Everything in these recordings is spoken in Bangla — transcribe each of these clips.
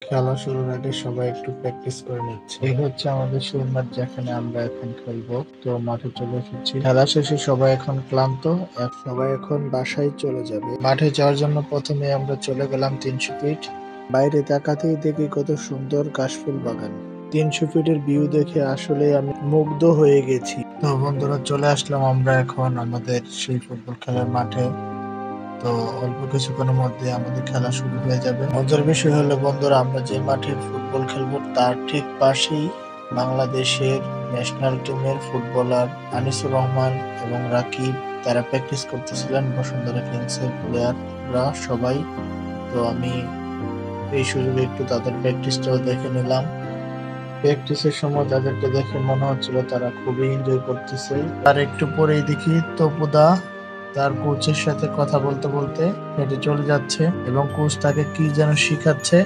খেলা শুরুর আগে সবাই একটু প্র্যাকটিস করে নিচ্ছে। এই হচ্ছে আমাদের সেই মাঠ যেখানে আমরা এখন খেলবো। তো মাঠে চলে এসেছি। খেলা শেষে সবাই এখন ক্লান্ত, সবাই এখন বাসায় চলে যাবে। মাঠে যাওয়ার জন্য প্রথমে আমরা চলে গেলাম 300 ফিট। বাইরে তাকাতেই দেখি কত সুন্দর কাশফুল বাগান। 300 ফিটের ভিউ দেখে আসলে আমি মুগ্ধ হয়ে গেছি। তো বন্ধুরা, চলে আসলাম আমরা এখন আমাদের সেই ফুটবল খেলার মাঠে। তো অল্প কিছুক্ষণের মধ্যে আমাদের খেলা শুরু হয়ে যাবে। মজার বিষয় হলো বন্ধুরা, আমরা যে মাঠে ফুটবল খেলবো তার ঠিক পাশেই বাংলাদেশের ন্যাশনাল টিমের ফুটবলার আনিসুর রহমান এবং রাকিব তারা প্র্যাকটিস করতেছিলেন। বসুন্ধরা কিংসের প্লেয়াররা সবাই। তো আমি এই সুযোগে একটু তাদের প্র্যাকটিসটাও দেখে নিলাম। প্র্যাকটিসের সময় তাদেরকে দেখে মনে হচ্ছিল তারা খুবই এনজয় করতেছে। আর একটু পরেই দেখি তপুদা তার কোচের সাথে কথা বলতে বলতে হেঁটে চলে যাচ্ছে এবং কোচ তাকে কি যেন শিখাচ্ছে।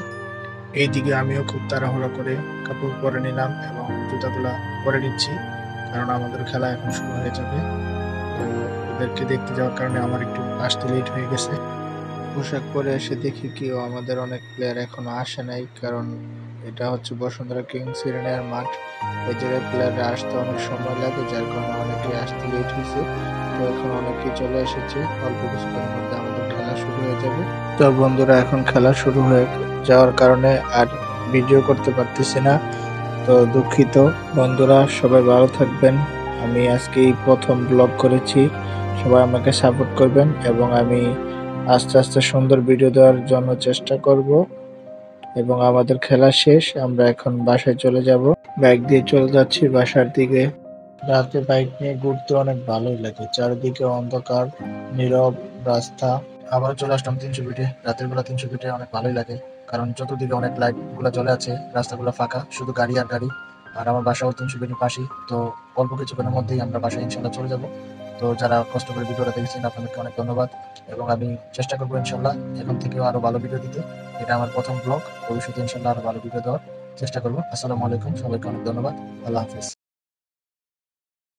এইদিকে আমিও খুব তাড়াহুড়ো করে কাপড় পরে নিলাম এবং জুতাগুলা পরে নিচ্ছি, কারণ আমাদের খেলা এখন শুরু হয়ে যাবে। তো ওদেরকে দেখতে যাওয়ার কারণে আমার একটু আসতে লেট হয়ে গেছে। পোশাক পরে এসে দেখি কেউ আমাদের অনেক প্লেয়ার এখনো আসে নাই, কারণ এটা হচ্ছে বসুন্ধরা কিংস ইরানের মাঠ। এই জায়গায় প্লেয়াররা আসতে অনেক সময় লাগে, যার কারণে অনেকেই আসতে লেট হয়েছে। তো এখন অনেকেই চলে এসেছে, অল্প কিছুক্ষণের মধ্যে আমাদের খেলা শুরু হয়ে যাবে। তো বন্ধুরা, এখন খেলা শুরু হয়ে যাওয়ার কারণে আর ভিডিও করতে পারতেছি না, তো দুঃখিত। বন্ধুরা, সবাই ভালো থাকবেন। আমি আজকে এই প্রথম ব্লগ করেছি, সবাই আমাকে সাপোর্ট করবেন এবং আমি আস্তে আস্তে সুন্দর ভিডিও দেওয়ার জন্য চেষ্টা করব। এবং আমাদের খেলা শেষ, আমরা এখন বাসায় চলে যাব। বাইক দিয়ে চলে যাচ্ছি বাসার দিকে। রাতে বাইক নিয়ে ঘুরতে অনেক ভালোই লাগে, চারিদিকে অন্ধকার, নীরব রাস্তা। আবার চলে আসলাম 300 ফিটে। রাতের বেলা 300 ফিটে অনেক ভালোই লাগে, কারণ চতুর্দিকে অনেক লাইট গুলা জ্বলে আছে, রাস্তাগুলো ফাঁকা, শুধু গাড়ি আর গাড়ি। আর আমার বাসাও 300 ফিটের পাশেই। তো অল্প কিছুক্ষণের মধ্যেই আমরা বাসায় ইনশাল্লাহ চলে যাব। তো যারা কষ্ট করে ভিডিওটা দেখেছেন আপনাদেরকে অনেক ধন্যবাদ, এবং আমি চেষ্টা করবো ইনশাল্লাহ এখন থেকেও আরো ভালো ভিডিও দিতে। এটা আমার প্রথম ব্লগ, ভবিষ্যতে ইনশাল্লাহ আরো ভালো ভিডিও দেওয়ার চেষ্টা করবো। আসসালামু আলাইকুম, সবাইকে অনেক ধন্যবাদ। আল্লাহ হাফিজ।